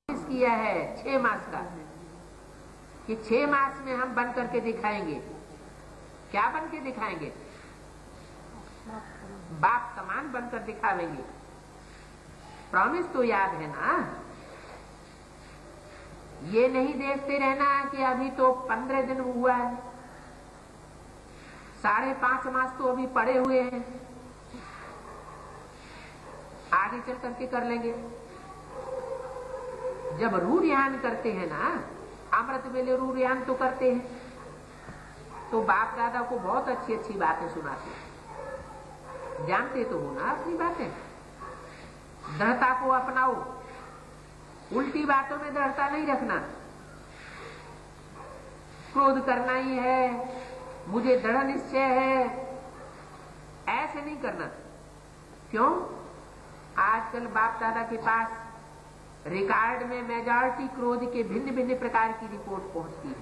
किया है 6 मास का कि 6 मास में हम बन करके दिखाएंगे। क्या बन के दिखाएंगे? बाप समान बनकर दिखावेंगे। प्रॉमिस तो याद है ना? ये नहीं देखते रहना कि अभी तो 15 दिन हुआ है, 5.5 मास तो अभी पड़े हुए हैं, आगे चल करके कर लेंगे। जब रूढ़यान करते हैं ना, अमृत वेले रूढ़यान तो करते हैं, तो बाप दादा को बहुत अच्छी अच्छी बातें सुनाते हैं। जानते तो हो ना अपनी बातें। दृढ़ता को अपनाओ, उल्टी बातों में दृढ़ता नहीं रखना। क्रोध करना ही है, मुझे दृढ़ निश्चय है, ऐसे नहीं करना। क्यों? आजकल बाप दादा के पास रिकॉर्ड में मेजॉरिटी क्रोध के भिन्न भिन्न प्रकार की रिपोर्ट पहुंचती है।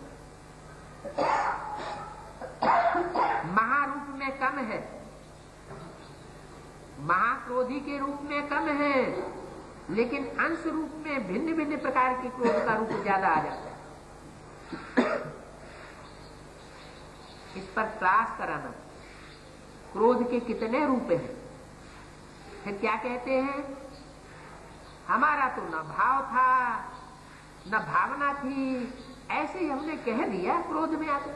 महारूप में कम है, महाक्रोधी के रूप में कम है, लेकिन अंश रूप में भिन्न भिन्न प्रकार के क्रोध का रूप ज्यादा आ जाता है। इस पर क्लास कराना। क्रोध के कितने रूप हैं? फिर क्या कहते हैं? हमारा तो न भाव था न भावना थी, ऐसे ही हमने कह दिया क्रोध में आकर।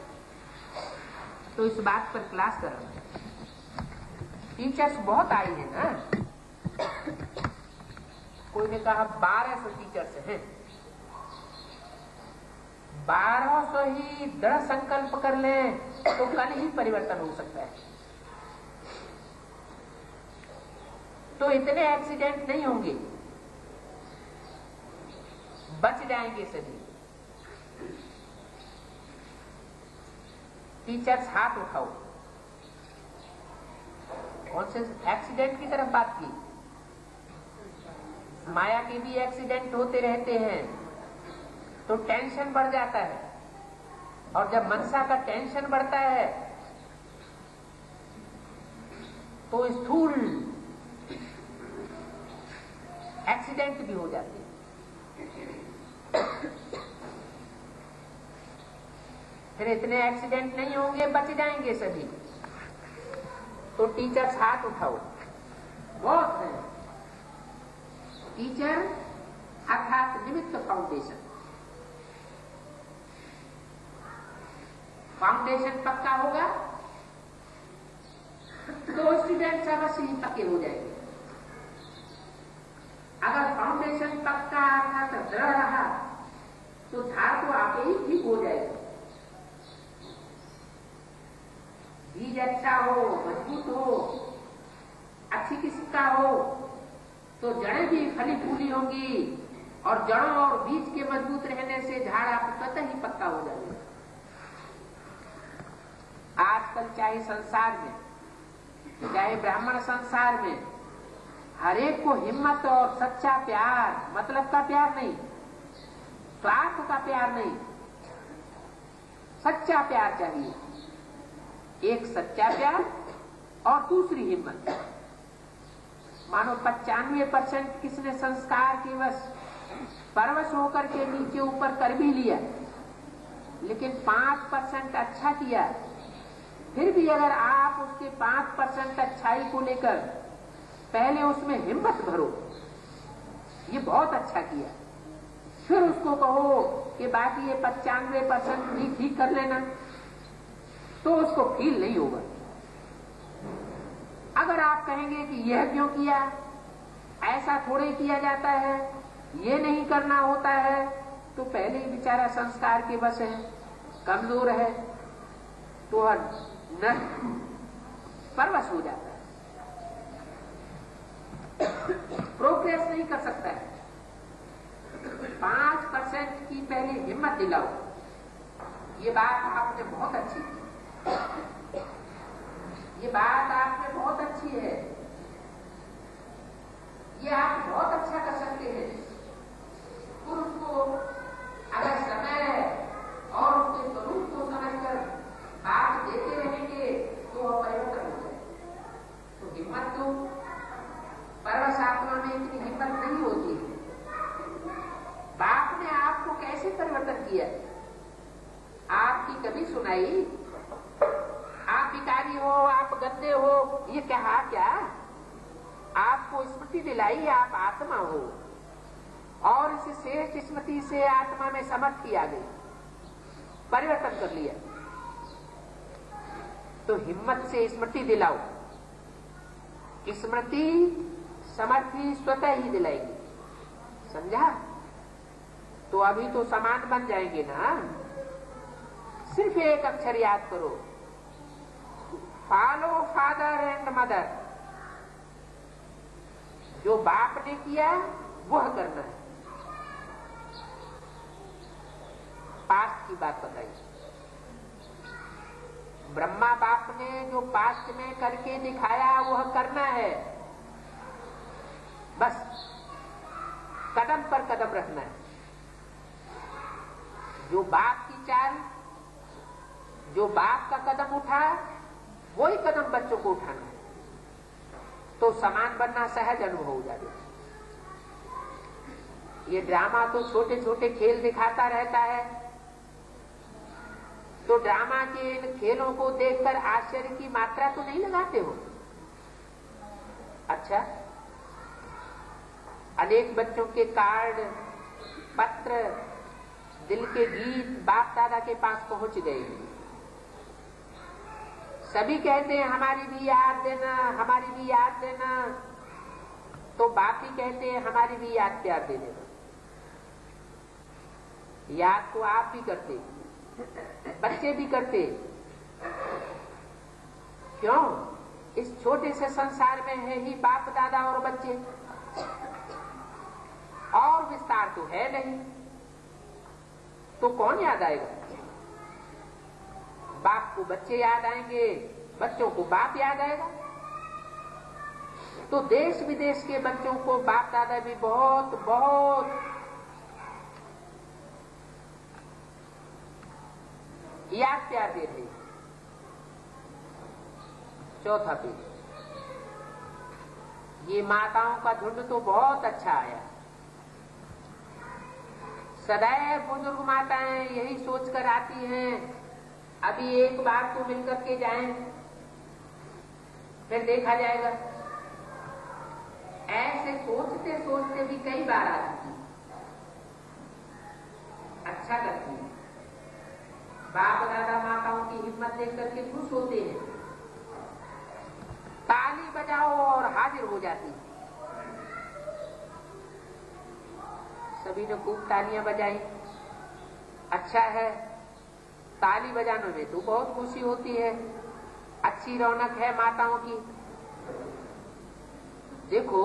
तो इस बात पर क्लास कराना। टीचर्स बहुत आई है ना। कोई ने कहा 1200 टीचर्स हैं। 1200 ही दृढ़ संकल्प कर लें तो कल ही परिवर्तन हो सकता है। तो इतने एक्सीडेंट नहीं होंगे, बच जाएंगे सभी। टीचर्स हाथ उठाओ। कौन से एक्सीडेंट की तरफ बात की? माया के भी एक्सीडेंट होते रहते हैं, तो टेंशन बढ़ जाता है। और जब मनसा का टेंशन बढ़ता है तो स्थूल एक्सीडेंट भी हो जाते हैं। फिर इतने एक्सीडेंट नहीं होंगे, बच जाएंगे सभी। तो टीचर्स हाथ उठाओ। बहुत है। टीचर अर्थात निमित्त फाउंडेशन। फाउंडेशन पक्का होगा तो स्टूडेंट्स अवश्य ही पक्के हो जाएंगे। अगर फाउंडेशन पक्का अर्थात दृढ़ रहा तो धार तो आपे ही ठीक हो जाएगी। बीज अच्छा हो, मजबूत हो, अच्छी किस्म का हो तो जड़ें भी फली फूली होंगी, और जड़ों और बीज के मजबूत रहने से झाड़ आपको कतई ही पक्का हो जाएगा। आजकल चाहे संसार में, चाहे ब्राह्मण संसार में, हर एक को हिम्मत और सच्चा प्यार, मतलब का प्यार नहीं, स्वार्थ का प्यार नहीं, सच्चा प्यार चाहिए। एक सच्चा प्यार और दूसरी हिम्मत। मानो 95% किसने संस्कार के वश परवश होकर के नीचे ऊपर कर भी लिया, लेकिन 5% अच्छा किया। फिर भी अगर आप उसके 5% अच्छाई को लेकर पहले उसमें हिम्मत भरो, ये बहुत अच्छा किया, फिर उसको कहो कि बाकी ये 95% भी ठीक कर लेना, तो उसको फील नहीं होगा। अगर आप कहेंगे कि यह क्यों किया, ऐसा थोड़े किया जाता है, ये नहीं करना होता है, तो पहले ही बेचारा संस्कार के बस है, कमजोर है, तो न परवश हो जाता है, प्रोग्रेस नहीं कर सकता है। 5% की पहले हिम्मत दिलाओ। ये बात आपने बहुत अच्छी की, ये बात आपने बहुत अच्छी है, ये आप बहुत अच्छा कर सकते हैं। पुरुष को अगर समय और उसके स्वरूप को समझकर बात देते रहेंगे तो वह परिवर्तन हो जाए। तो हिम्मत तो परवश आत्मा में इतनी हिम्मत नहीं होती है। किया, आपकी कभी सुनाई? आप भिखारी हो, आप गंदे हो, ये कहा क्या? आपको स्मृति दिलाई आप आत्मा हो, और इस श्रेष्ठ स्मृति से आत्मा में समर्थी आ गई, परिवर्तन कर लिया। तो हिम्मत से स्मृति दिलाओ, स्मृति समर्थी स्वतः ही दिलाएगी, समझा? तो अभी तो समान बन जाएंगे ना। सिर्फ एक अक्षर याद करो, फॉलो फादर एंड मदर। जो बाप ने किया वह करना है। पास्ट की बात बताई, ब्रह्मा बाप ने जो पास्ट में करके दिखाया वह करना है, बस कदम पर कदम रखना है। जो बाप की चाल, जो बाप का कदम उठा, वही कदम बच्चों को उठाना है, तो समान बनना सहज अनुभव हो जाएगा। ये ड्रामा तो छोटे छोटे खेल दिखाता रहता है, तो ड्रामा के इन खेलों को देखकर आश्चर्य की मात्रा तो नहीं लगाते हो? अच्छा, अनेक बच्चों के कार्ड, पत्र, दिल के गीत बाप दादा के पास पहुंच गए। सभी कहते हैं हमारी भी याद देना, हमारी भी याद देना, तो बाप ही कहते हैं हमारी भी याद प्यार दे देना। याद तो आप भी करते, बच्चे भी करते। क्यों? इस छोटे से संसार में है ही बाप दादा और बच्चे, और विस्तार तो है नहीं, तो कौन याद आएगा? बाप को बच्चे याद आएंगे, बच्चों को बाप याद आएगा। तो देश विदेश के बच्चों को बाप दादा भी बहुत बहुत याद प्यार दे रहे। चौथा पेज, ये माताओं का झुंड तो बहुत अच्छा आया। सदैव बुजुर्ग माताएं यही सोचकर आती हैं, अभी एक बार तो मिलकर के जाएं, फिर देखा जाएगा। ऐसे सोचते सोचते भी कई बार आती है। अच्छा करती है। बाप दादा माताओं की हिम्मत देख करके खुश होते हैं, ताली बजाओ और हाजिर हो जाती है। सभी ने खूब तालियां बजाई, अच्छा है। ताली बजाने में तो बहुत खुशी होती है, अच्छी रौनक है माताओं की। देखो,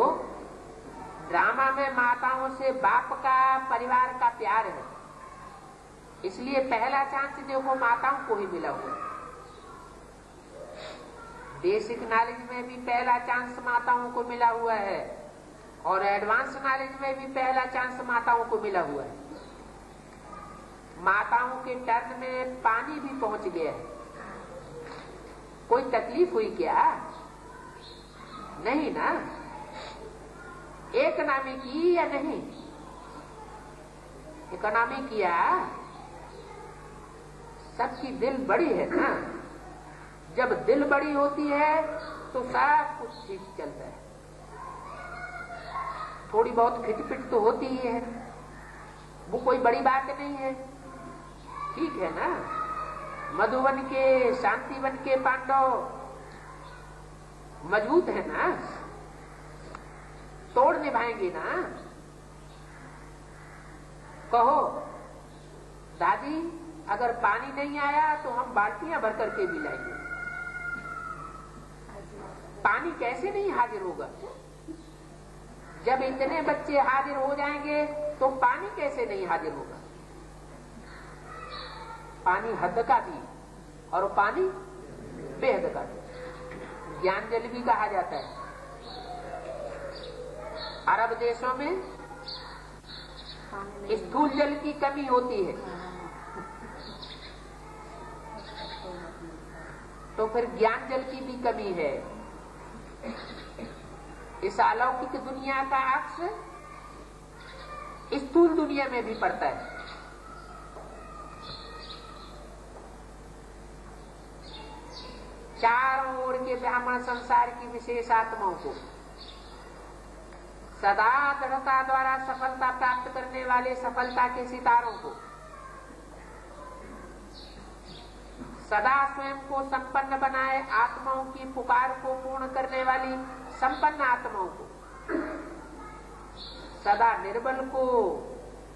ड्रामा में माताओं से बाप का, परिवार का प्यार है, इसलिए पहला चांस देखो माताओं को ही मिला हुआ। बेसिक नॉलेज में भी पहला चांस माताओं को मिला हुआ है, और एडवांस नॉलेज में भी पहला चांस माताओं को मिला हुआ है। माताओं के टर्न में पानी भी पहुंच गया है। कोई तकलीफ हुई क्या? नहीं ना। इकोनॉमी की या नहीं? इकोनॉमी किया। सबकी दिल बड़ी है ना। जब दिल बड़ी होती है तो सब कुछ ठीक चलता है। थोड़ी बहुत खिटपिट तो होती ही है, वो कोई बड़ी बात नहीं है, ठीक है ना। मधुवन के, शांतिवन के पांडव मजबूत है ना, तोड़ निभाएंगे ना। कहो दादी, अगर पानी नहीं आया तो हम बाल्टियां भर करके भी लाएंगे। पानी कैसे नहीं हाजिर होगा? जब इतने बच्चे हाजिर हो जाएंगे तो पानी कैसे नहीं हाजिर होगा? पानी हद का भी और पानी बेहद का भी। ज्ञान जल भी कहा जाता है। अरब देशों में स्थूल जल की कमी होती है, तो फिर ज्ञान जल की भी कमी है। इस अलौकिक दुनिया का अक्स स्थूल दुनिया में भी पड़ता है। चारों ओर के ब्राह्मण संसार की विशेष आत्माओं को, सदा दृढ़ता द्वारा सफलता प्राप्त करने वाले सफलता के सितारों को, सदा स्वयं को संपन्न बनाए आत्माओं की पुकार को पूर्ण करने वाली संपन्न आत्माओं को, सदा निर्बल को,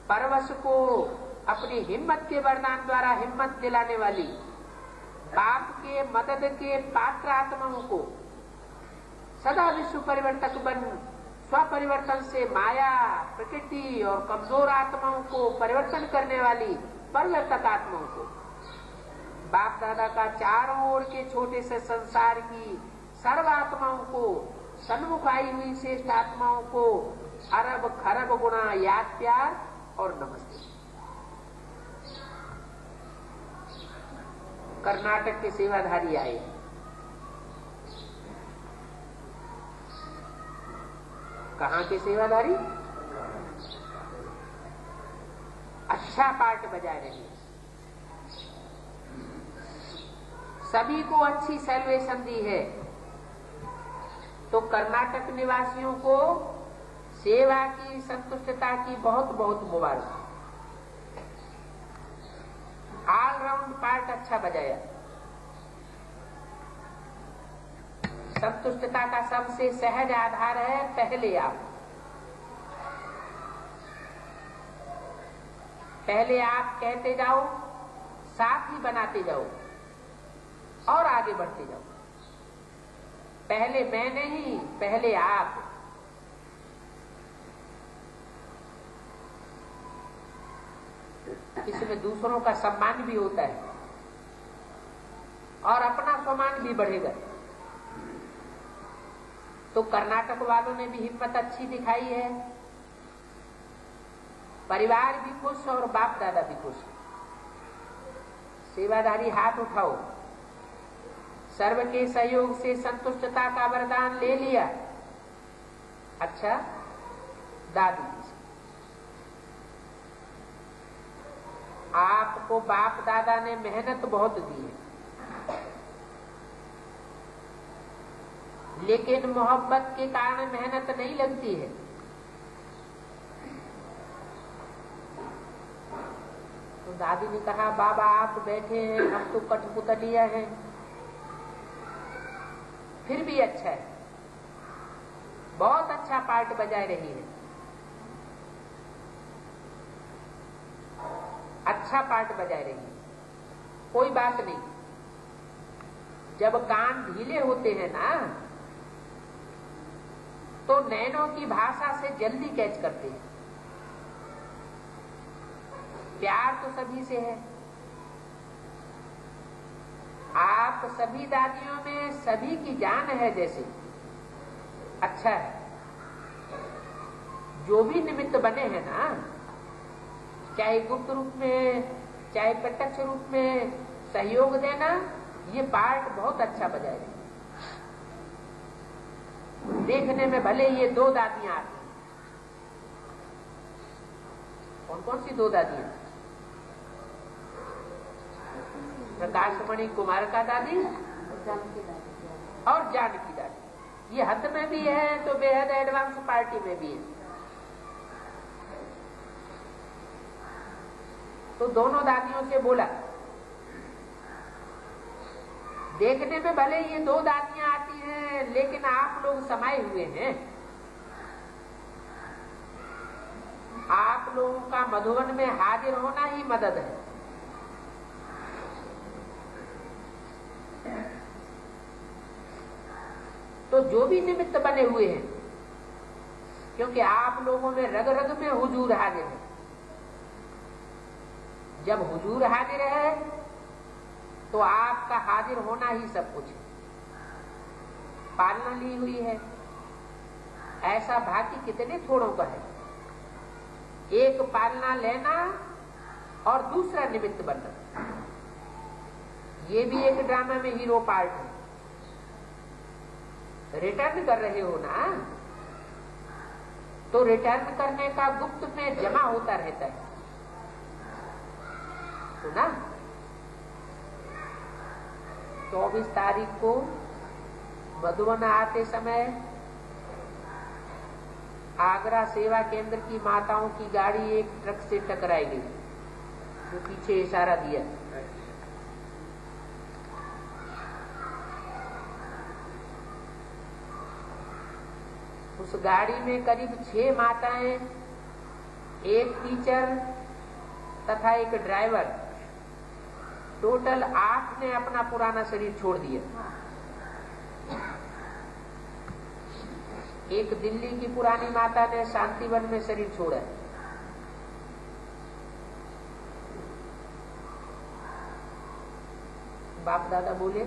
परवश को अपनी हिम्मत के वरदान द्वारा हिम्मत दिलाने वाली बाप के मदद के पात्र आत्माओं को, सदा विश्व परिवर्तक बन स्वपरिवर्तन से माया, प्रकृति और कमजोर आत्माओं को परिवर्तन करने वाली परिवर्तक आत्माओं को, बाप दादा का चारों ओर के छोटे से संसार की सर्व आत्माओं को, सन्मुख आई हुई श्रेष्ठ आत्माओं को अरब खरब गुणा याद प्यार और नमस्ते। कर्नाटक के सेवाधारी आए। कहां के सेवाधारी? अच्छा पाठ बजा रहे हैं, सभी को अच्छी सैल्वेशन दी है। तो कर्नाटक निवासियों को सेवा की, संतुष्टता की बहुत बहुत मुबारक। ऑलराउंड पार्ट अच्छा बजाया। संतुष्टता का सबसे सहज आधार है पहले आप। पहले आप कहते जाओ, साथ ही बनाते जाओ और आगे बढ़ते जाओ। पहले मैं नहीं, पहले आप। इसमें दूसरों का सम्मान भी होता है और अपना सम्मान भी बढ़ेगा। तो कर्नाटक वालों ने भी हिम्मत अच्छी दिखाई है, परिवार भी खुश और बाप दादा भी खुश। सेवाधारी हाथ उठाओ। सर्व के सहयोग से संतुष्टता का वरदान ले लिया। अच्छा, दादी आपको बाप दादा ने मेहनत बहुत दी है, लेकिन मोहब्बत के कारण मेहनत नहीं लगती है। तो दादी ने कहा, बाबा आप बैठे हैं, हम तो कठपुतलिया हैं। फिर भी अच्छा है, बहुत अच्छा पार्ट बजा रही है, अच्छा पार्ट बजा रही है, कोई बात नहीं। जब कान ढीले होते हैं ना, तो नैनों की भाषा से जल्दी कैच करते हैं। प्यार तो सभी से है। आप सभी दादियों में सभी की जान है जैसे। अच्छा है, जो भी निमित्त बने हैं ना, चाहे गुप्त रूप में चाहे प्रत्यक्ष रूप में सहयोग देना, ये पार्ट बहुत अच्छा बजाए। देखने में भले ये दो दादियां आती। कौन कौन सी दो दादियां? प्रकाशमणि कुमार का दादी और जानकी दादी। ये हद में भी है तो बेहद एडवांस पार्टी में भी है। तो दोनों दादियों से बोला, देखने में भले ये दो दादियां आती हैं, लेकिन आप लोग समाये हुए हैं। आप लोगों का मधुबन में हाजिर होना ही मदद है। तो जो भी निमित्त बने हुए हैं, क्योंकि आप लोगों में रग रग में हुजूर हाजिर है। जब हुजूर हाजिर है तो आपका हाजिर होना ही सब कुछ है। पालना ली हुई है, ऐसा भाग्य कितने थोड़ों का है। एक पालना लेना और दूसरा निमित्त बनना, ये भी एक ड्रामा में हीरो पार्ट है। रिटर्न कर रहे हो ना, तो रिटर्न करने का गुप्त में जमा होता रहता है, तो ना। 24 तारीख को मधुबन आते समय आगरा सेवा केंद्र की माताओं की गाड़ी एक ट्रक से टकराई गई, जो पीछे इशारा दिया। उस गाड़ी में करीब 6 माताएं, एक टीचर तथा एक ड्राइवर, टोटल 8 ने अपना पुराना शरीर छोड़ दिया। एक दिल्ली की पुरानी माता ने शांतिवन में शरीर छोड़ा। बाप दादा बोले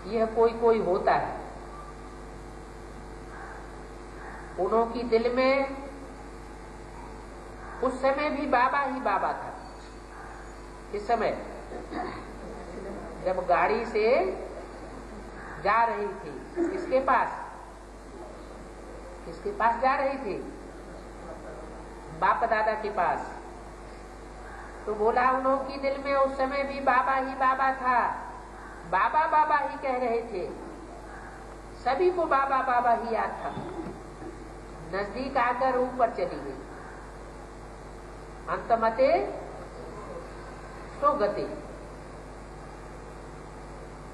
यह कोई कोई होता है। उन्हों की दिल में उस समय भी बाबा ही बाबा था। इस समय जब गाड़ी से जा रही थी, किसके पास जा रही थी? बाप दादा के पास। तो बोला उन्हों की दिल में उस समय भी बाबा ही बाबा था, बाबा बाबा ही कह रहे थे, सभी को बाबा बाबा ही याद था। नजदीक आकर ऊपर चली गई। अंतमते सो गति।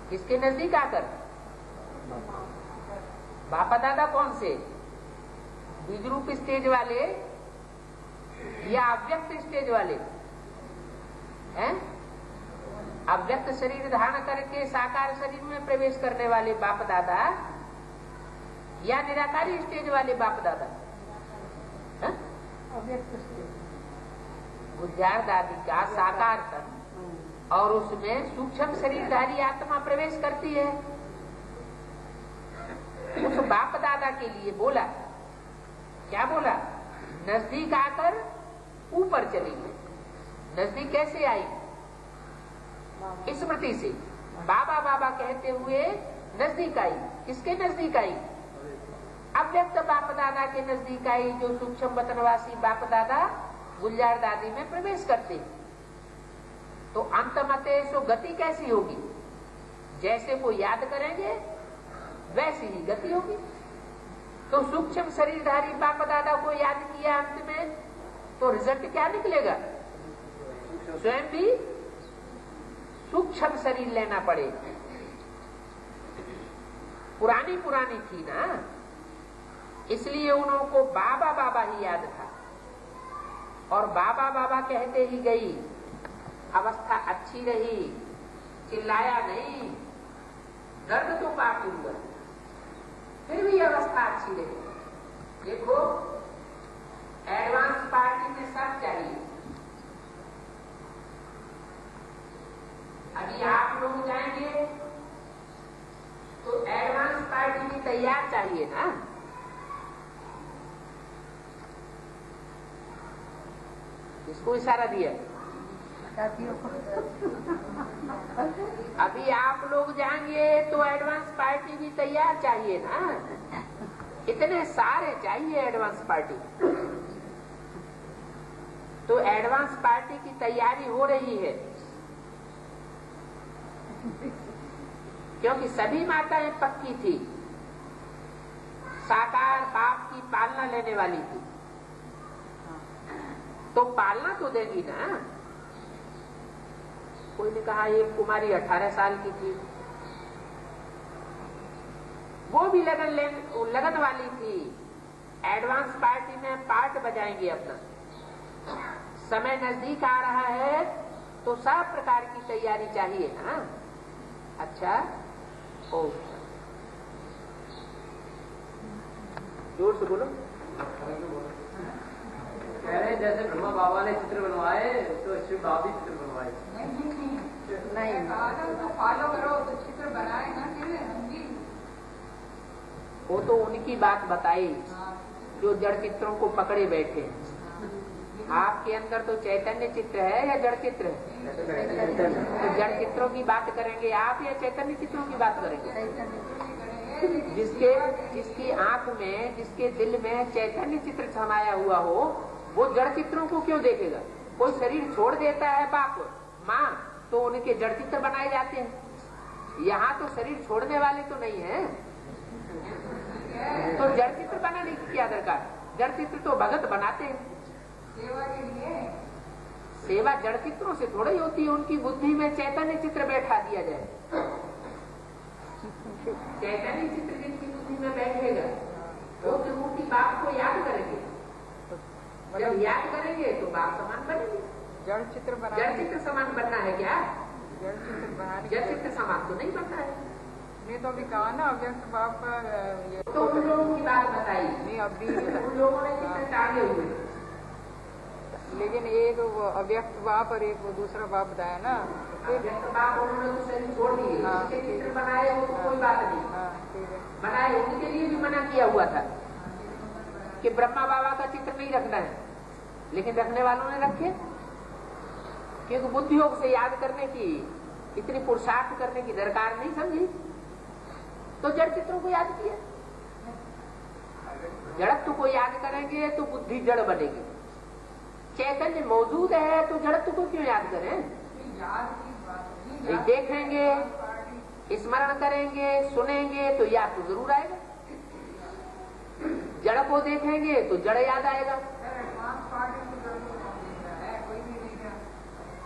किसके नजदीक आकर? बापा दादा कौन से? बीजरूप स्टेज वाले या अव्यक्त स्टेज वाले हैं? अव्यक्त शरीर धारण करके साकार शरीर में प्रवेश करने वाले बाप दादा या निराकारी स्टेज वाले बाप दादा? अव्यक्त स्टेज। गुज्जार दादी का साकार तन और उसमें सूक्ष्म शरीरधारी आत्मा प्रवेश करती है। उस बाप दादा के लिए बोला, क्या बोला? नजदीक आकर ऊपर चली गई। नजदीक कैसे आई? स्मृति से बाबा बाबा कहते हुए नजदीक आई। किसके नजदीक आई? अव्यक्त बाप दादा के नजदीक आई, जो सूक्ष्म वतनवासी बाप दादा गुलजार दादी में प्रवेश करते। तो अंतमते सो गति कैसी होगी? जैसे वो याद करेंगे वैसी ही गति होगी। तो सूक्ष्म शरीरधारी बाप दादा को याद किया अंत में, तो रिजल्ट क्या निकलेगा? स्वयं भी सूक्ष्म शरीर लेना पड़ेगा। पुरानी पुरानी थी ना, इसलिए उनको बाबा बाबा ही याद था और बाबा बाबा कहते ही गई। अवस्था अच्छी रही, चिल्लाया नहीं, दर्द तो काफी हुआ, फिर भी अवस्था अच्छी रही। देखो एडवांस पार्टी में सब चाहिए। अभी आप लोग जाएंगे तो एडवांस पार्टी भी तैयार चाहिए ना। इसको इशारा दिया। अभी आप लोग जाएंगे तो एडवांस पार्टी भी तैयार चाहिए ना। इतने सारे चाहिए एडवांस पार्टी। तो एडवांस पार्टी की तैयारी हो रही है, क्योंकि सभी माताएं पक्की थी, साकार बाप की पालना लेने वाली थी। तो पालना तो देगी ना। कोई ने कहा एक कुमारी 18 साल की थी, वो भी लगन वाली थी। एडवांस पार्टी में पार्ट बजाएंगे अपना। समय नजदीक आ रहा है तो सब प्रकार की तैयारी चाहिए ना। अच्छा, ओ जोर से बोलो। कह रहे जैसे ब्रह्मा बाबा ने चित्र बनवाए तो शिव बाबा भी चित्र बनवाए। नहीं तो फॉलो करो तो चित्र बनाए ना। वो तो उनकी बात बताई जो जड़ चित्रों को पकड़े बैठे हैं। आपके अंदर तो चैतन्य चित्र है या जड़ चित्र है? तो जड़ चित्रों की बात करेंगे आप या चैतन्य चित्रों की बात करेंगे? जिसकी आंख में, जिसके दिल में चैतन्य चित्र समाया हुआ हो, वो जड़ चित्रों को क्यों देखेगा? कोई शरीर छोड़ देता है बाप, माँ, तो उनके जड़ चित्र बनाए जाते हैं। यहाँ तो शरीर छोड़ने वाले तो नहीं है, तो जड़ चित्र बनाने की क्या दरकार? जड़ चित्र तो भगत बनाते हैं सेवा के लिए। सेवा जड़ चित्रों से थोड़ी ही होती है। उनकी बुद्धि में चैतन्य चित्र बैठा दिया जाए। चैतन्य चित्र जिनकी बुद्धि में बैठेगा वो त्रिमूर्ति बाप को याद करेंगे। जब याद करेंगे तो बाप समान बनेंगे। जड़ चित्र बना, जड़ चित्र समान बनना है क्या? जड़ चित्र बनाने, जड़ चित्र समान तो नहीं बनना है। नहीं तो अभी कहा ना अव्यक्त बाप का ये तो उन लोगों की बात बताई नहीं अभी, उन लोगों ने चित्र टाले हुए। लेकिन एक वो अव्यक्त बाप और एक वो दूसरा बाप बताया ना। अव्यक्त बाप उन्होंने तो शरीर छोड़ दिए, हाँ। उसके चित्र बनाए वो तो कोई बात नहीं। हाँ ठीक है। बनाए उनके लिए भी मना किया हुआ था कि ब्रह्मा बाबा का चित्र नहीं रखना है, लेकिन रखने वालों ने रखे, क्योंकि बुद्धि योग से याद करने की इतनी पुरुषार्थ करने की दरकार नहीं समझी, तो जड़ चित्रों को याद किया। जड़त्व को याद करेंगे तो बुद्धि जड़ बनेगी। चैतन्य मौजूद है तो जड़त्व को क्यों याद करें? देखेंगे, स्मरण करेंगे, सुनेंगे तो याद तो जरूर आएगा। जड़ को देखेंगे तो जड़ याद आएगा।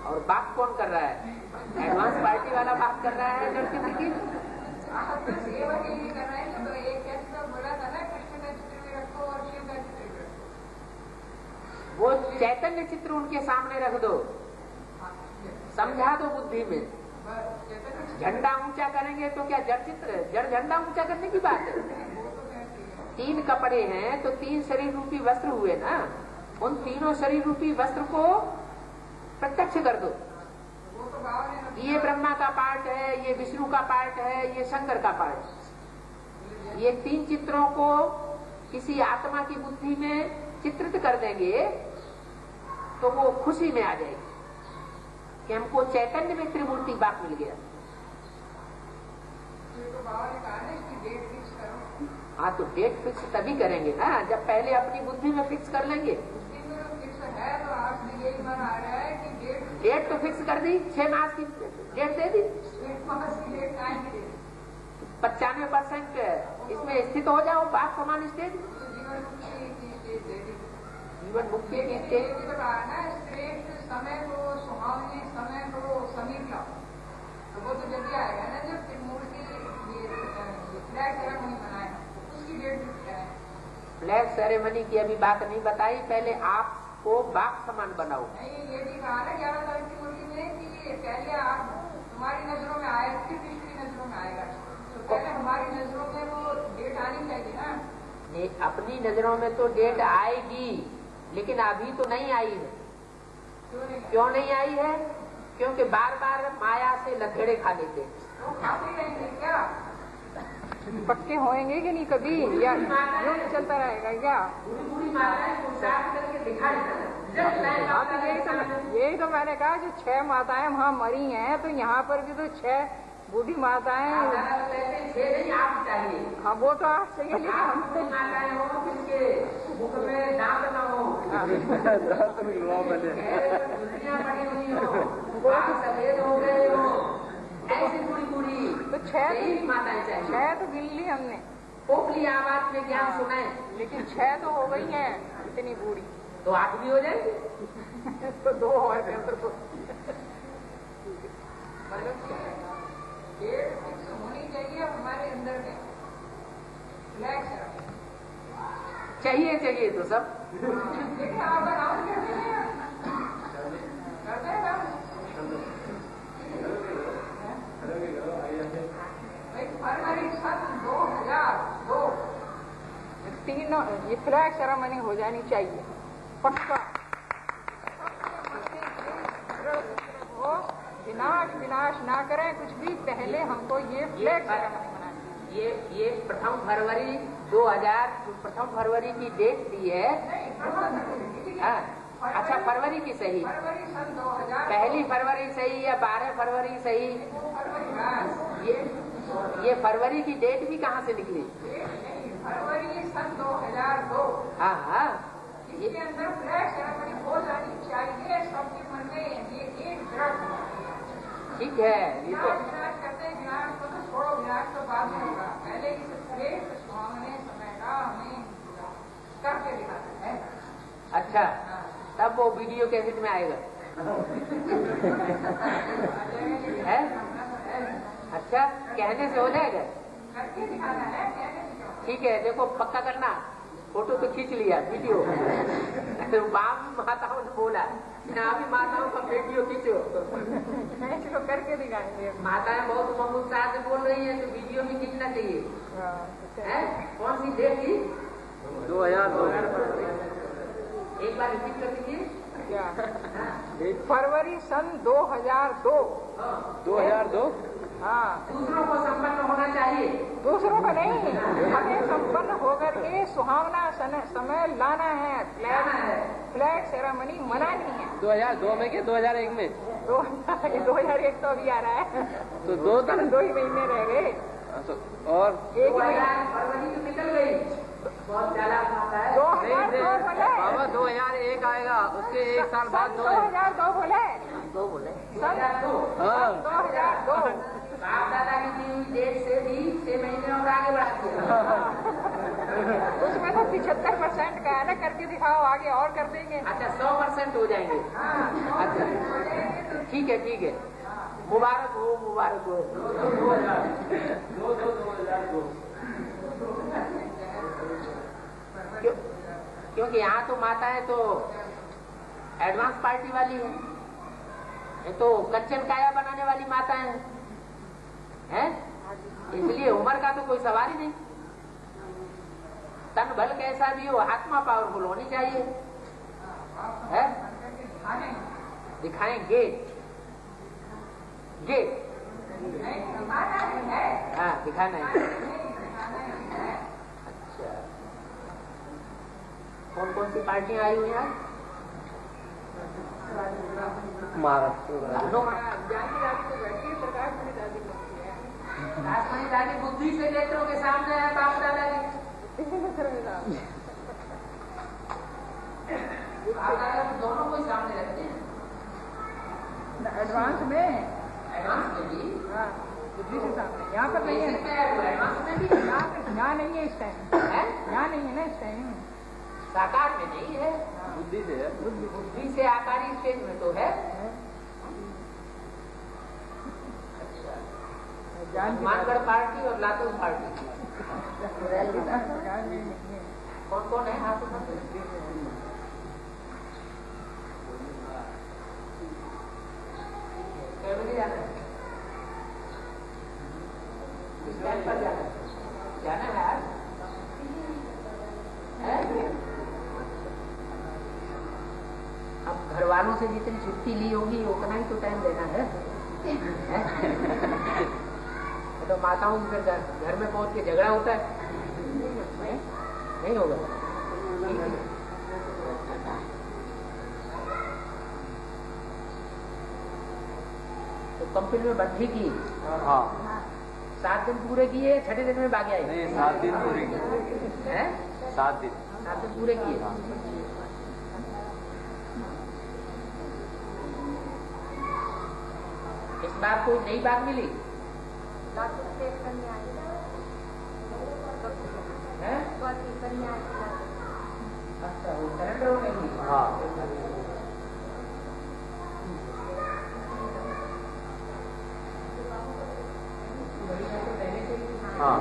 और बात कौन कर रहा है? एडवांस पार्टी वाला बात कर रहा है जड़ चित्र की। सेवा के लिए कर रहे हैं तो एक कैसे बोला था ना, कृष्ण का चित्र भी रखो और शिव का चित्र भी रखो। वो चैतन्य चित्र उनके सामने रख दो, समझा दो बुद्धि में। झंडा ऊंचा करेंगे तो क्या जड़ चित्र, जड़ झंडा ऊंचा करने की बात है? 3 कपड़े हैं तो 3 शरीर रूपी वस्त्र हुए ना, उन तीनों शरीर रूपी वस्त्र को प्रत्यक्ष कर दो। ये ब्रह्मा का पार्ट है, ये विष्णु का पार्ट है, ये शंकर का पार्ट। ये 3 चित्रों को किसी आत्मा की बुद्धि में चित्रित कर देंगे तो वो खुशी में आ जाएगी कि हमको चैतन्य में त्रिमूर्ति बाप मिल गया। तो बाबा ने कहा ना कि डेट फिक्स करो। हाँ, तो डेट फिक्स तभी करेंगे ना जब पहले अपनी बुद्धि में फिक्स कर लेंगे। फिक्स है तो आज भी यही मन आ रहा है कि डेट तो फिक्स कर दी, 6 मास की डेट दे दी। 95% इसमें स्थित हो जाओ, बाप समान स्टेज, जीवन मुक्ति की स्टेज। श्रेष्ठ समय को, सुहावनी समय को समीप लाओ, तो वो तो जल्दी आएगा ना जब त्रिमूर्ति फ्लैग सेरेमनी मनाएगा, उसकी डेट फिक्स है। फ्लैग सेरेमनी की अभी बात नहीं बताई, पहले आपको बाप समान बनाओ। नहीं, ये भी कहा ना 11 तारीख की मुर्गी में कि पहले आप तुम्हारी नजरों में आए, फिर पिछली नजरों में आएगा, तो पहले हमारी नजरों में वो डेट आनी चाहिए ना। नहीं, अपनी नजरों में तो डेट आएगी, लेकिन अभी तो नहीं आई है। क्यों नहीं आई है? क्योंकि बार बार माया से लथेड़े खा लेते। तो खाते रहेंगे क्या? पक्के होएंगे कि नहीं कभी, या यूं चलता रहेगा क्या? हाँ, तो यही तो मैंने कहा जो 6 माताएं वहाँ मरी हैं, तो यहाँ पर भी तो 6 बूढ़ी माताएं। हाँ, वो तो आप चाहिए, लेकिन हम मुख में दांत न हो, सफेद हो गए हो, ऐसी पूरी तो 6 माताएं चाहिए। 6 तो गिन ली हमने, पोपली आवाज में ज्ञान सुनाए, लेकिन 6 तो हो गई है इतनी बूढ़ी, तो 8 भी हो जाएगी। तो 2 और तो मतलब डेट फिक्स होनी चाहिए हमारे अंदर में। रिलैक्स चाहिए तो सब देखिए, आप अनाउंस करते हैं, करते हैं ना फरवरी सन 2002 तीनों ये फ्लैग सेरेमनी हो जानी चाहिए पक्का। वो विनाश ना करें कुछ भी, पहले हमको ये फ्लैग सेरेमनी मनानी। ये प्रथम फरवरी की डेट दी है। अच्छा, फरवरी की सही, फरवरी सन 2000, पहली फरवरी सही या 12 फरवरी सही? ये फरवरी की डेट भी कहाँ से निकली? फरवरी सन 2002। हाँ, इसके अंदर फ्लैग सेरेमनी हो जानी चाहिए सबके मन में, ये एक दृढ़ होना चाहिए। ठीक है, ये तो विनाश करते हैं, विनाश को तो छोड़ो, विनाश तो बाद में होगा, पहले इस श्रेष्ठ सुहावने समय का हमें करके दिखाना है। अच्छा, तब वो वीडियो कैसेट में आएगा है? अच्छा, कहने से हो जाएगा? करके दिखाना है, कहने से। ठीक है, देखो पक्का करना, फोटो तो खींच लिया, वीडियो बाम माताओं ने बोला ना, अभी माताओं का वीडियो खींचो। इसको करके दिखाएंगे। माताएं बहुत उमंग उत्साह से बोल रही है, तो वीडियो भी खींचना चाहिए। है? कौन सी डेट थी? 2002। एक बार रिपीट कर दीजिए। फरवरी सन 2002। 2002। हाँ, दूसरों को संपन्न होना चाहिए, दूसरों का नहीं, हमें संपन्न होकर के सुहावना समय लाना है। फ्लैग सेरेमनी मनानी है। 2002 में के 2001 में? 2001 तो अभी आ रहा है, तो 2 ही महीने रह गए। और 2000 फरवरी तो निकल गई, बहुत ज्यादा माता है। 2002 बोले बाबा 2001 आएगा, उसके एक साल बाद 2002 बोले, 2002। हाँ। 2002 बाप दादा की दी हुई डेट से भी 6 महीने और आगे बढ़ा दिया। उसमें तो 75% का है ना, करके दिखाओ, आगे और कर देंगे। अच्छा, 100% हो जाएंगे। अच्छा, ठीक है, ठीक है, मुबारक हो, मुबारक हो। 2002। क्योंकि यहाँ तो माताएं तो एडवांस पार्टी वाली है, ये तो कच्चन काया बनाने वाली माताएं हैं, इसलिए उम्र का तो कोई सवाल ही नहीं। तन बल कैसा भी हो, आत्मा पावरफुल होनी चाहिए, है? दिखाएंगे हाँ, दिखाना है। अच्छा, कौन कौन सी पार्टियां आई हुई हैं? राजमणी दादी बुद्धि से नेत्रों के सामने है, बाप दादा की बाप दादा दोनों को सामने रखते हैं। एडवांस में भी बुद्धि से सामने, यहाँ पर नहीं है, एडवांस में भी यहाँ नहीं है इस टाइम, है, यहाँ नहीं है ना इस टाइम, साकार में नहीं है, बुद्धि से है। बुद्धि से आकारी स्टेज में तो है। मानगढ़ पार्टी और लातूर पार्टी कौन कौन है? हाथ कैसे जाना है? किस टाइम पर जाना है यार? अब घर वालों से जितनी छुट्टी ली होगी उतना ही तो टाइम देना है। तो माताओं की घर में पहुंच के झगड़ा होता है, नहीं होगा। तो कंपनी में भर्ती की, हाँ, 7 दिन पूरे किए, 6ठे दिन में भाग आए। नहीं 7 दिन पूरे किए हैं? 7 दिन 7 दिन पूरे किए। इस बार कोई नई बात मिली है? अच्छा, वो सरेंडर हो गई। हाँ। हाँ,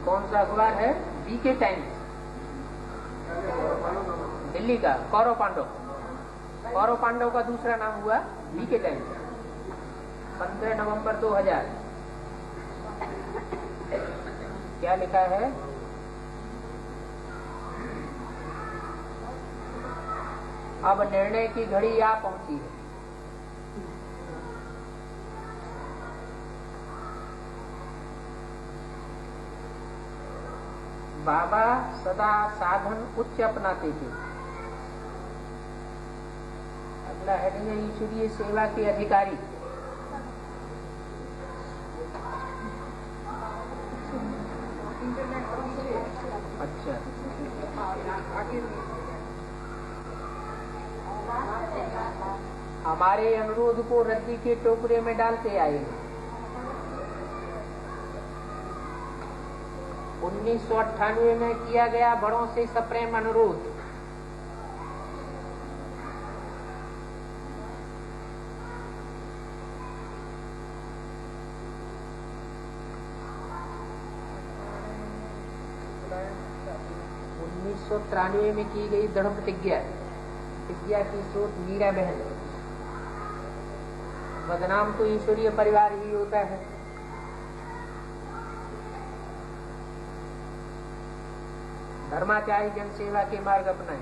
कौन सा अखबार है? बीके टाइम्स, दिल्ली का। कौरव पांडव का दूसरा नाम हुआ बीके टाइम्स। 15 नवंबर 2000। क्या लिखा है? अब निर्णय की घड़ी आ पहुंची है। बाबा सदा साधन उच्च अपनाते थे। अब अगला हेडिंग है ईश्वरीय सेवा के अधिकारी। अच्छा, हमारे अनुरोध को रद्दी के टोकरे में डालते आए। 1998 में किया गया बड़ों से सप्रेम अनुरोध। में की गई दृढ़ प्रतिज्ञा की स्रोत मीरा बहन। बदनाम तो ईश्वरीय परिवार ही होता है। धर्माचारी जन सेवा के मार्ग अपनाएं।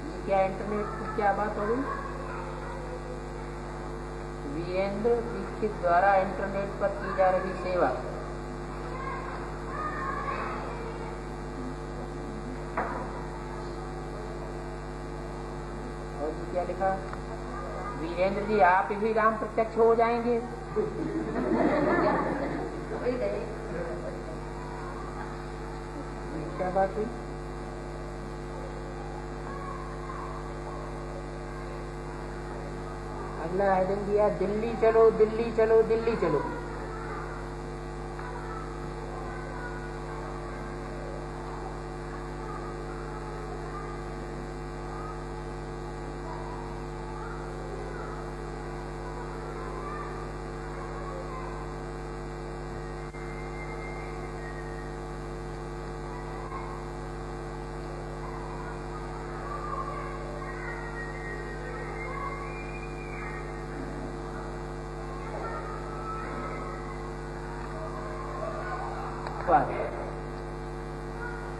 ये क्या इंटरनेट की क्या बात हो गई? वीरेंद्र दीक्षित द्वारा इंटरनेट पर की जा रही सेवा। और क्या लिखा? वीरेंद्र जी आप भी राम प्रत्यक्ष हो जाएंगे। क्या बात हुई? अगला हेडिंग दिया दिल्ली चलो दिल्ली चलो दिल्ली चलो।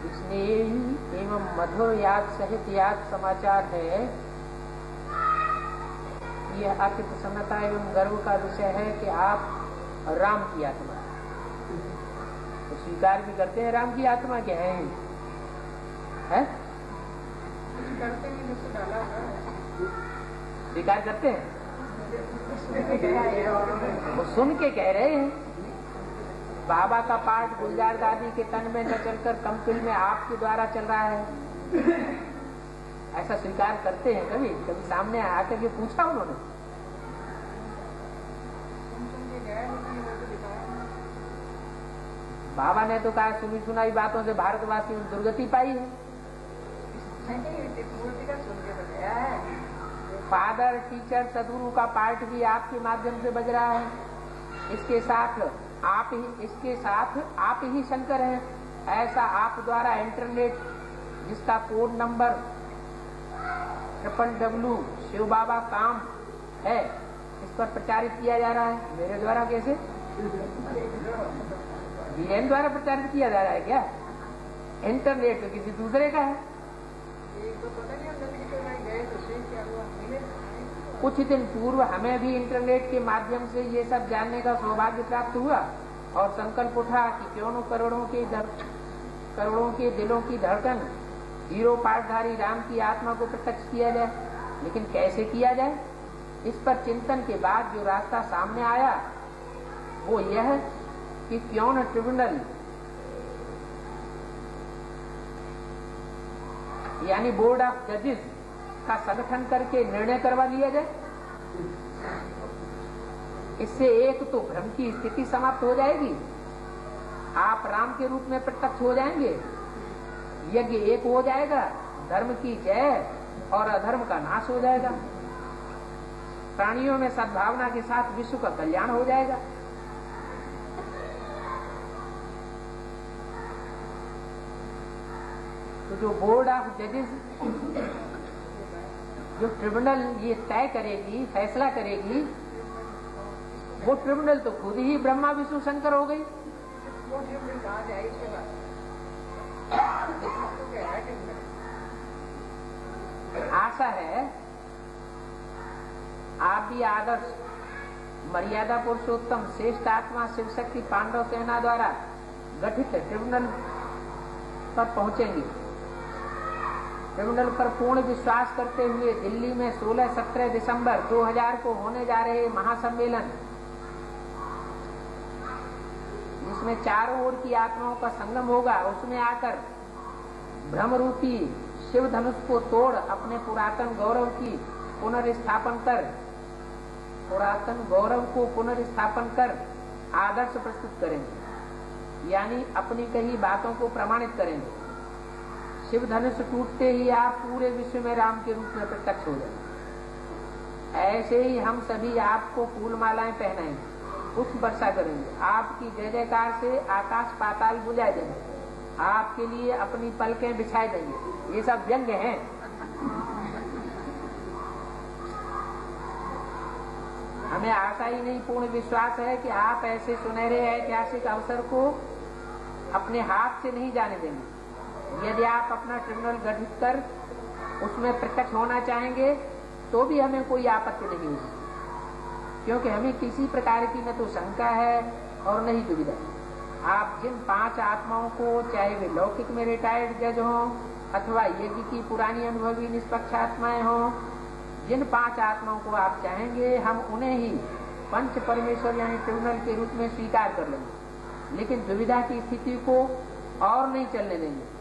स्नेह एवं मधुर याद सहित याद समाचार है। यह आपकी प्रसन्नता एवं गर्व का विषय है कि आप राम की आत्मा तो स्वीकार भी करते हैं। राम की आत्मा क्या है? स्वीकार करते हैं। वो सुन के कह रहे हैं बाबा का पाठ गुलजार दादी के तन में न चलकर कंपिल में आपके द्वारा चल रहा है। ऐसा स्वीकार करते हैं? कभी कभी सामने आकर के पूछा उन्होंने? बाबा ने तो कहा सुनी सुनाई बातों से भारतवासियों ने दुर्गति पाई है। फादर टीचर सदगुरु का पाठ भी आपके माध्यम से बज रहा है। इसके साथ आप ही शंकर हैं। ऐसा आप द्वारा इंटरनेट जिसका कोड नंबर www शिव बाबा काम है इस पर प्रचारित किया जा रहा है। मेरे द्वारा कैसे? वीरेन द्वारा प्रचारित किया जा रहा है क्या? इंटरनेट तो किसी दूसरे का है। कुछ दिन पूर्व हमें भी इंटरनेट के माध्यम से ये सब जानने का सौभाग्य प्राप्त हुआ और संकल्प उठा कि क्यों न करोड़ों के दिलों की धड़कन हीरो पाठधारी राम की आत्मा को प्रत्यक्ष किया जाए। लेकिन कैसे किया जाए? इस पर चिंतन के बाद जो रास्ता सामने आया वो यह कि क्यों न ट्रिब्यूनल यानी बोर्ड ऑफ जजेस का संगठन करके निर्णय करवा लिया जाए। इससे एक तो भ्रम की स्थिति समाप्त हो जाएगी, आप राम के रूप में प्रत्यक्ष हो जाएंगे, यज्ञ एक हो जाएगा, धर्म की जय और अधर्म का नाश हो जाएगा, प्राणियों में सद्भावना के साथ विश्व का कल्याण हो जाएगा। तो जो बोर्ड ऑफ जजेस जो ट्रिब्यूनल ये तय करेगी, फैसला करेगी, वो ट्रिब्यूनल तो खुद ही ब्रह्मा विष्णु शंकर हो गई। आशा है आप भी आदर्श मर्यादा पुरुषोत्तम श्रेष्ठ आत्मा शिव शक्ति पांडव सेना द्वारा गठित ट्रिब्यूनल पर पहुंचेंगे। ट्रिब्यूनल पर पूर्ण विश्वास करते हुए दिल्ली में 16-17 दिसंबर 2000 को होने जा रहे महासम्मेलन, जिसमें चारों ओर की आत्माओं का संगम होगा, उसमें आकर भ्रमरूपी शिव धनुष को तोड़ अपने पुरातन गौरव को पुनर्स्थापन कर आदर्श प्रस्तुत करेंगे, यानी अपनी कही बातों को प्रमाणित करेंगे। शिव धनुष टूटते ही आप पूरे विश्व में राम के रूप में प्रत्यक्ष हो जाएंगे। ऐसे ही हम सभी आपको फूल मालाएं पहनाएंगे, पुष्प वर्षा करेंगे, आपकी जय जयकार से आकाश पाताल बुझा देंगे, आपके लिए अपनी पलकें बिछाई देंगे। ये सब व्यंग्य हैं। हमें आशा ही नहीं, पूर्ण विश्वास है कि आप ऐसे सुनहरे ऐतिहासिक अवसर को अपने हाथ से नहीं जाने देंगे। यदि आप अपना ट्रिब्यूनल गठित कर उसमें प्रत्यक्ष होना चाहेंगे तो भी हमें कोई आपत्ति नहीं होगी, क्योंकि हमें किसी प्रकार की न तो शंका है और न ही दुविधा। आप जिन 5 आत्माओं को, चाहे वे लौकिक में रिटायर्ड जज हों अथवा यज्ञ की पुरानी अनुभवी निष्पक्ष आत्माएं हों, जिन 5 आत्माओं को आप चाहेंगे हम उन्हें ही पंच परमेश्वर यानी ट्रिब्यूनल के रूप में स्वीकार कर लेंगे, लेकिन दुविधा की स्थिति को और नहीं चलने देंगे।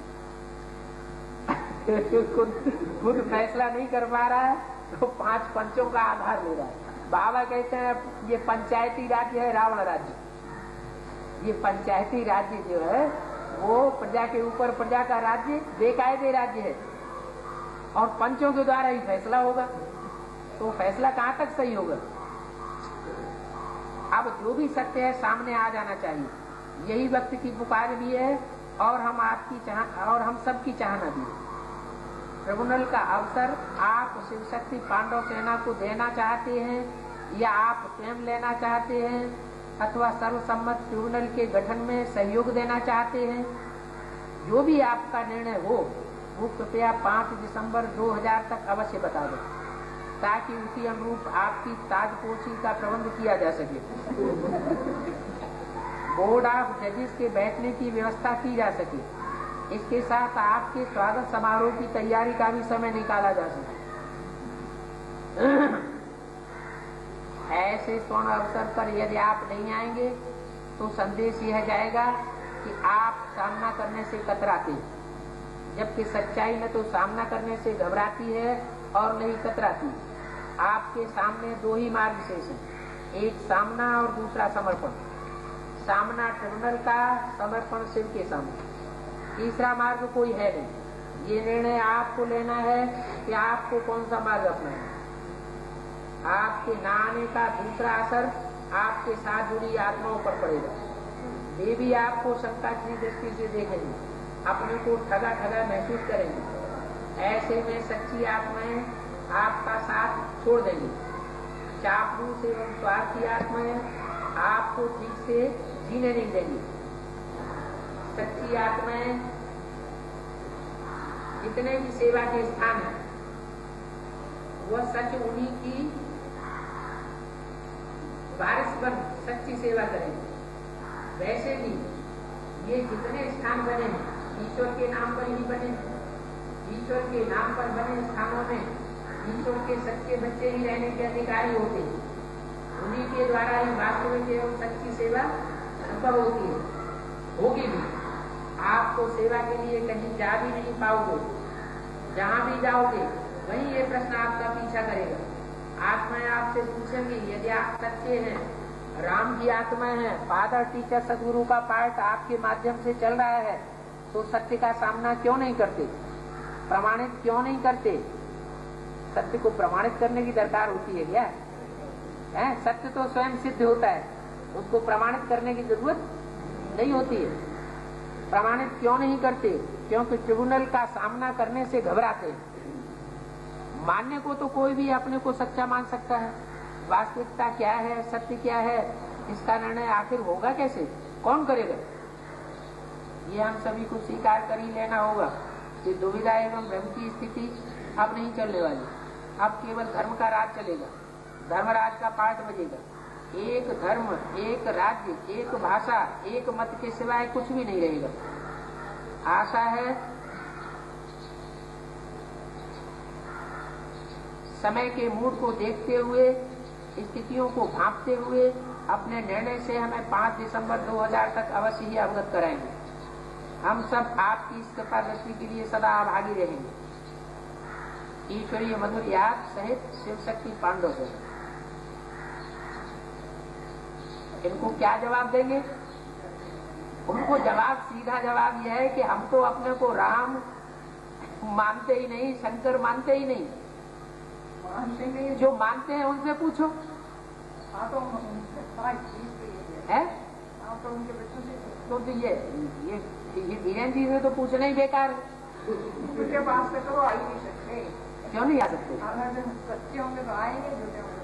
खुद फैसला नहीं कर पा रहा है तो 5 पंचों का आधार ले रहा है। बाबा कहते हैं ये पंचायती राज्य है, रावण राज्य। ये पंचायती राज्य जो है वो प्रजा के ऊपर प्रजा का राज्य, बेकायदे राज्य है और पंचों के द्वारा ही फैसला होगा। तो फैसला कहाँ तक सही होगा? अब जो भी सत्य है सामने आ जाना चाहिए, यही वक्त की पुकार भी है और हम सबकी चाहना भी है। ट्रिब्यूनल का अवसर आप शिव शक्ति पांडव सेना को देना चाहते हैं या आप स्वयं लेना चाहते हैं अथवा सर्वसम्मत ट्रिब्यूनल के गठन में सहयोग देना चाहते हैं, जो भी आपका निर्णय हो वो कृपया 5 दिसंबर 2000 तक अवश्य बता दें, ताकि उसी अनुरूप आपकी ताजपोशी का प्रबंध किया जा सके। बोर्ड ऑफ जजेस के बैठने की व्यवस्था की जा सके। इसके साथ आपके स्वागत समारोह की तैयारी का भी समय निकाला जा सके। ऐसे स्वर्ण अवसर पर यदि आप नहीं आएंगे तो संदेश यह जाएगा कि आप सामना करने से कतराते हैं, जबकि सच्चाई न तो सामना करने से घबराती है और नहीं कतराती। आपके सामने 2 ही मार्ग शेष हैं, एक सामना और दूसरा समर्पण। सामना ट्रिब्यूनल का, समर्पण शिव के सामने। तीसरा मार्ग कोई है नहीं। ये निर्णय आपको लेना है कि आपको कौन सा मार्ग अपनाना है। आपके न आने का दूसरा असर आपके साथ जुड़ी आत्माओं पर पड़ेगा। वे भी आपको शंका की दृष्टि से देखेंगे, अपने को ठगा ठगा महसूस करेंगे। ऐसे में सच्ची आत्माएं आपका साथ छोड़ देंगी। चापलूस एवं स्वार्थी आत्माएं आपको ठीक से जीने नहीं देंगी। सच्ची आत्माएं जितने भी सेवा के स्थान है वह सच उन्हीं की वारिस बन सच्ची सेवा करेंगे। वैसे भी ये जितने स्थान बने हैं ईश्वर के नाम पर ही बने। ईश्वर के नाम पर बने स्थानों में ईश्वर के सच्चे बच्चे ही रहने के अधिकारी होते हैं। उन्हीं के द्वारा ही वास्तविक एवं सच्ची सेवा संभव होती है, होगी भी। आपको सेवा के लिए कहीं जा भी नहीं पाओगे। जहाँ भी जाओगे वहीं ये प्रश्न आपका पीछा करेगा। आत्माएं आपसे पूछेंगी, यदि आप सच्चे हैं, राम की आत्माएं हैं, फादर टीचर सदगुरु का पाठ आपके माध्यम से चल रहा है, तो सत्य का सामना क्यों नहीं करते? प्रमाणित क्यों नहीं करते? सत्य को प्रमाणित करने की दरकार होती है क्या? है? सत्य तो स्वयं सिद्ध होता है, उसको प्रमाणित करने की जरूरत नहीं होती है। प्रमाणित क्यों नहीं करते? क्योंकि ट्रिब्यूनल का सामना करने से घबराते हैं। मानने को तो कोई भी अपने को सच्चा मान सकता है। वास्तविकता क्या है, सत्य क्या है, इसका निर्णय आखिर होगा कैसे? कौन करेगा? ये हम सभी को स्वीकार कर ही लेना होगा कि दुविधा एवं भ्रम की स्थिति अब नहीं चलने वाली। अब केवल धर्म का राज चलेगा, धर्मराज का पाठ बजेगा। एक धर्म, एक राज्य, एक भाषा, एक मत के सिवाय कुछ भी नहीं रहेगा। आशा है समय के मूड को देखते हुए, स्थितियों को भांपते हुए अपने निर्णय से हमें 5 दिसंबर 2000 तक अवश्य ही अवगत कराएंगे। हम सब आपकी इस कृपा दृष्टि के लिए सदा आभागी रहेंगे। ईश्वरीय मधुर याद सहित शिव शक्ति पांडव से इनको क्या जवाब देंगे? उनको जवाब, सीधा जवाब यह है कि हम तो अपने को राम मानते ही नहीं, शंकर मानते ही नहीं। जो मानते हैं उनसे पूछो। है तो ये धीरेन्द्र जी से तो पूछना ही बेकार है। उनके पास से तो आ ही नहीं सकते। क्यों नहीं आ सकते? सच्चे होंगे तो आएंगे, झूठे होंगे